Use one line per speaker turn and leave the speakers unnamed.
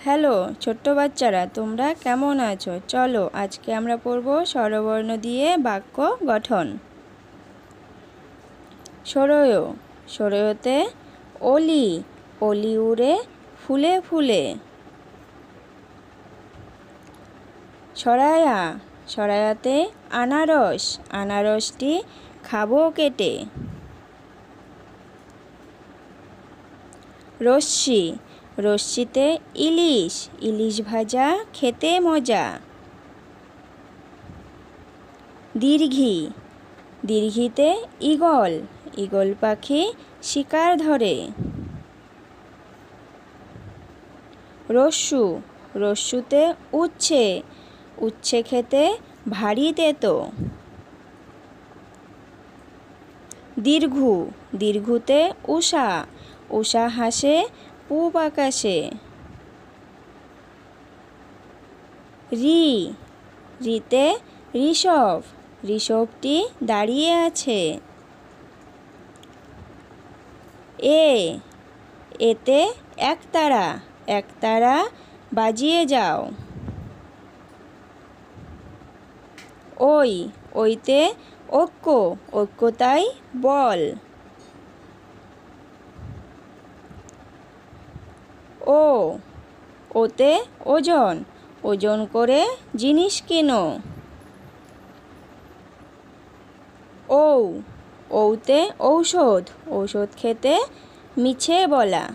Hello ছোট্ট বাচ্চারা, তোমরা কেমন আছো? চলো আজকে আমরা পড়ব স্বরবর্ণ দিয়ে বাক্য গঠন। সরয়, সরয়তে অলি, অলি উড়ে ফুলে ফুলে। সরায়া, সরায়াতে আনারস, আনারসটি খাবো কেটে। রশ্মি, রশ্মিতে ইলিশ, ইলিশ ভাজা খেতে মজা। দীর্ঘি, দীর্ঘিতে ঈগল, ঈগল পাখি শিকার ধরে। রস্যু, রস্যুতে উচ্ছে, উচ্ছে খেতে ভারী তেতো। দীর্ঘু, দীর্ঘুতে উষা, উষা হাসে পূব আকাশে। রি, রিতে ঋষভ, ঋষভটি দাঁড়িয়ে আছে। এ, এতে একতারা, একতারা বাজিয়ে যাও। ওই, ওইতে ঐক্য, ঐক্যতাই বল। ও, ওতে ওজন, ওজন করে জিনিস কেনো। ঔ, ঔতে ঔষধ, ঔষধ খেতে মিছে বলা।